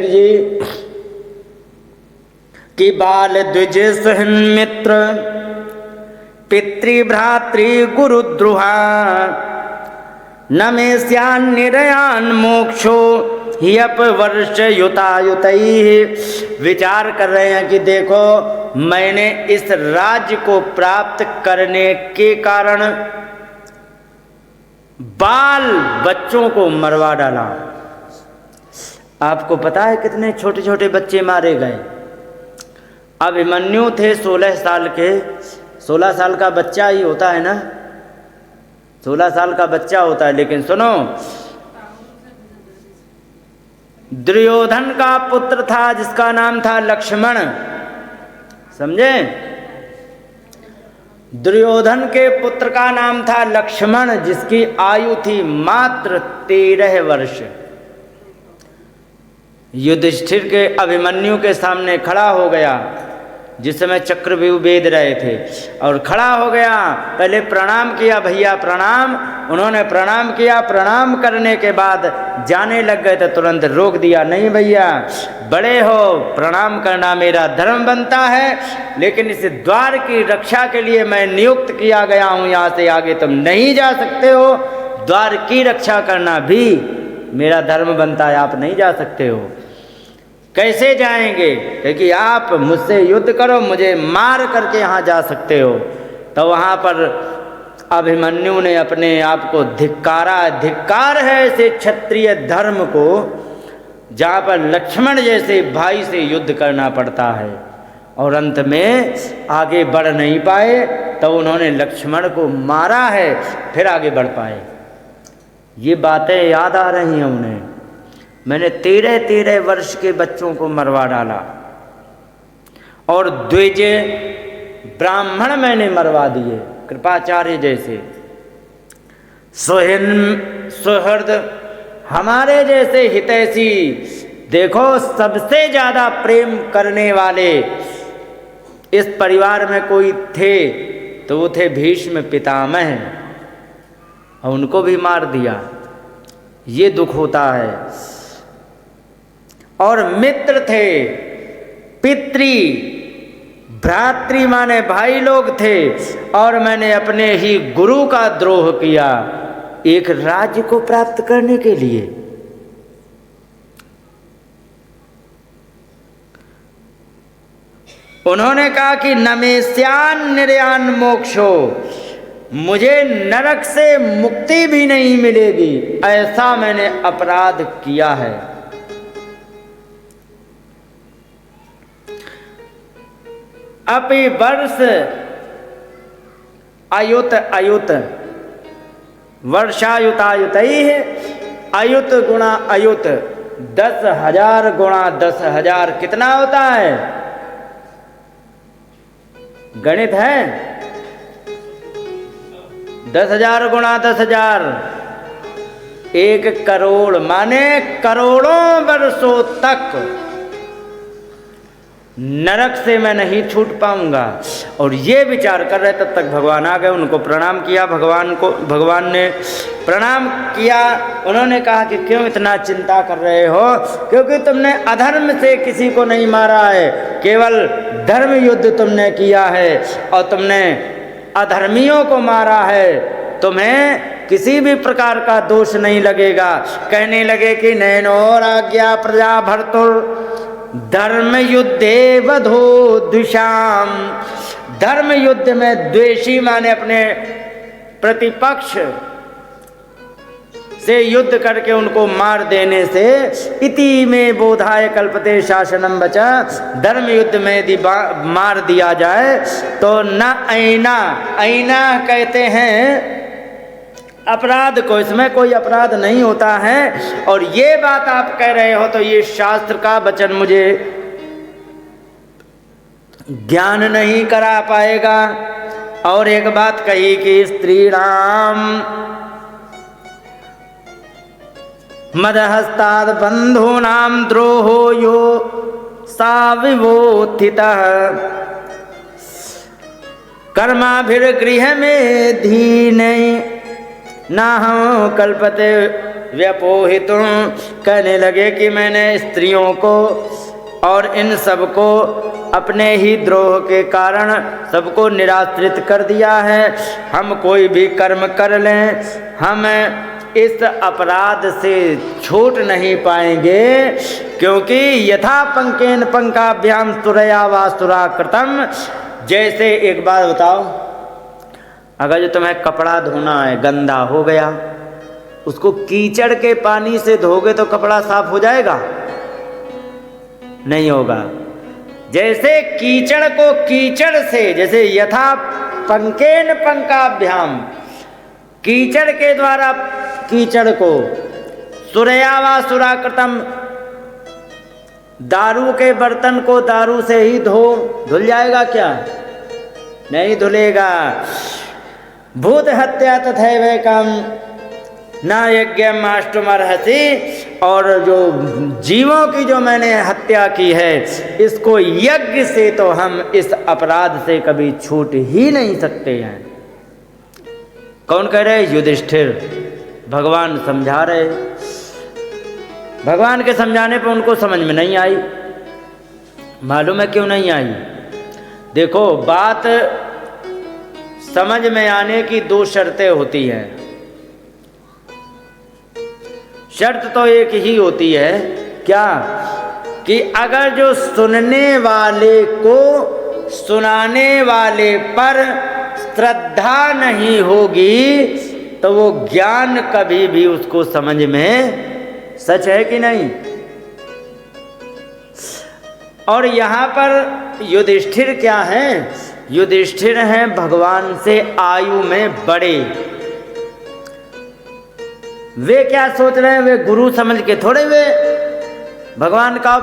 जी कि बाल द्विज सहन मित्र पितृभ्रातृ गुरुद्रुहा न मे स्यान् निरयान् मोक्षो ही अपवर्ष युतायुतैः। विचार कर रहे हैं कि देखो मैंने इस राज्य को प्राप्त करने के कारण बाल बच्चों को मरवा डाला। आपको पता है कितने छोटे छोटे बच्चे मारे गए। अभिमन्यु थे 16 साल के। 16 साल का बच्चा ही होता है ना, 16 साल का बच्चा होता है। लेकिन सुनो, दुर्योधन का पुत्र था जिसका नाम था लक्ष्मण, समझे? दुर्योधन के पुत्र का नाम था लक्ष्मण, जिसकी आयु थी मात्र 13 वर्ष। युधिष्ठिर के अभिमन्यु के सामने खड़ा हो गया जिस समय चक्रव्यूह वेद रहे थे, और खड़ा हो गया। पहले प्रणाम किया, भैया प्रणाम। उन्होंने प्रणाम किया। प्रणाम करने के बाद जाने लग गए तो तुरंत रोक दिया, नहीं भैया, बड़े हो, प्रणाम करना मेरा धर्म बनता है, लेकिन इस द्वार की रक्षा के लिए मैं नियुक्त किया गया हूँ, यहाँ से आगे तुम नहीं जा सकते हो। द्वार की रक्षा करना भी मेरा धर्म बनता है, आप नहीं जा सकते हो। कैसे जाएंगे? क्योंकि आप मुझसे युद्ध करो, मुझे मार करके यहाँ जा सकते हो। तो वहाँ पर अभिमन्यु ने अपने आप को धिक्कारा। धिक्कार है ऐसे क्षत्रिय धर्म को जहाँ पर लक्ष्मण जैसे भाई से युद्ध करना पड़ता है, और अंत में आगे बढ़ नहीं पाए। तो उन्होंने लक्ष्मण को मारा है, फिर आगे बढ़ पाए। ये बातें याद आ रही हैं उन्हें। मैंने 13 वर्ष के बच्चों को मरवा डाला, और द्विज ब्राह्मण मैंने मरवा दिए, कृपाचार्य जैसे। सुहृद हमारे जैसे हितैषी, देखो सबसे ज्यादा प्रेम करने वाले इस परिवार में कोई थे तो वो थे भीष्म पितामह, और उनको भी मार दिया। ये दुख होता है। और मित्र थे, पितृ भ्रातृ माने भाई लोग थे, और मैंने अपने ही गुरु का द्रोह किया एक राज्य को प्राप्त करने के लिए। उन्होंने कहा कि न मे स्यान् निर्यान् मोक्षो, मुझे नरक से मुक्ति भी नहीं मिलेगी, ऐसा मैंने अपराध किया है। अपि वर्ष अयुत अयुत वर्षायुतायुतैः, अयुत गुणा अयुत 10,000 गुणा 10,000 कितना होता है? गणित है? 10,000 गुणा 10,000 1 करोड़, माने करोड़ों वर्षों तक नरक से मैं नहीं छूट पाऊंगा। और ये विचार कर रहे, तब तक भगवान आ गए। उनको प्रणाम किया, भगवान ने प्रणाम किया। उन्होंने कहा कि क्यों इतना चिंता कर रहे हो? क्योंकि तुमने अधर्म से किसी को नहीं मारा है, केवल धर्म युद्ध तुमने किया है, और तुमने अधर्मियों को मारा है। तुम्हें किसी भी प्रकार का दोष नहीं लगेगा। कहने लगे कि नैनोराज्ञा प्रजा भर्तुर धर्म युद्धे वधो द्विषाम। धर्म युद्ध में द्वेषी माने अपने प्रतिपक्ष से युद्ध करके उनको मार देने से, इति में बोधाय कल्पते शासनम बचा। धर्म युद्ध में यदि मार दिया जाए तो न ऐना कहते हैं अपराध को, इसमें कोई अपराध नहीं होता है। और ये बात आप कह रहे हो तो ये शास्त्र का वचन मुझे ज्ञान नहीं करा पाएगा। और एक बात कही कि स्त्रीणाम मदहस्ताद बंधूनाम द्रोहो यो सा विवोत्थितः कर्माभिर्गृह में धीने नाहं कल्पते व्यपोहितुं, कहने लगे कि मैंने स्त्रियों को और इन सबको अपने ही द्रोह के कारण सबको निराश्रित कर दिया है। हम कोई भी कर्म कर लें, हम इस अपराध से छूट नहीं पाएंगे, क्योंकि यथा पंकेन पंकाभ्याम सुरया वा सुराकृतम। जैसे एक बात बताओ, अगर जो तुम्हें कपड़ा धोना है, गंदा हो गया, उसको कीचड़ के पानी से धोगे तो कपड़ा साफ हो जाएगा? नहीं होगा। जैसे कीचड़ को कीचड़ से, जैसे यथा पंकेन पंकाभ्याम, कीचड़ के द्वारा कीचड़ को, सुरया वा सुराकृतम, दारू के बर्तन को दारू से ही धुल जाएगा क्या? नहीं धुलेगा। भूत हत्या तथैवैकम न यज्ञम आष्टुमर्हसि, और जो जीवों की जो मैंने हत्या की है, इसको यज्ञ से तो हम इस अपराध से कभी छूट ही नहीं सकते हैं। कौन कह रहे? युधिष्ठिर। भगवान समझा रहे। भगवान के समझाने पर उनको समझ में नहीं आई। मालूम है क्यों नहीं आई? देखो, बात समझ में आने की दो शर्तें होती हैं। शर्त तो एक ही होती है, क्या? कि अगर जो सुनने वाले को सुनाने वाले पर श्रद्धा नहीं होगी तो वो ज्ञान कभी भी उसको समझ में, सच है कि नहीं? और यहाँ पर युधिष्ठिर क्या हैं? युधिष्ठिर हैं भगवान से आयु में बड़े। वे क्या सोच रहे हैं? वे गुरु समझ के थोड़े वे भगवान का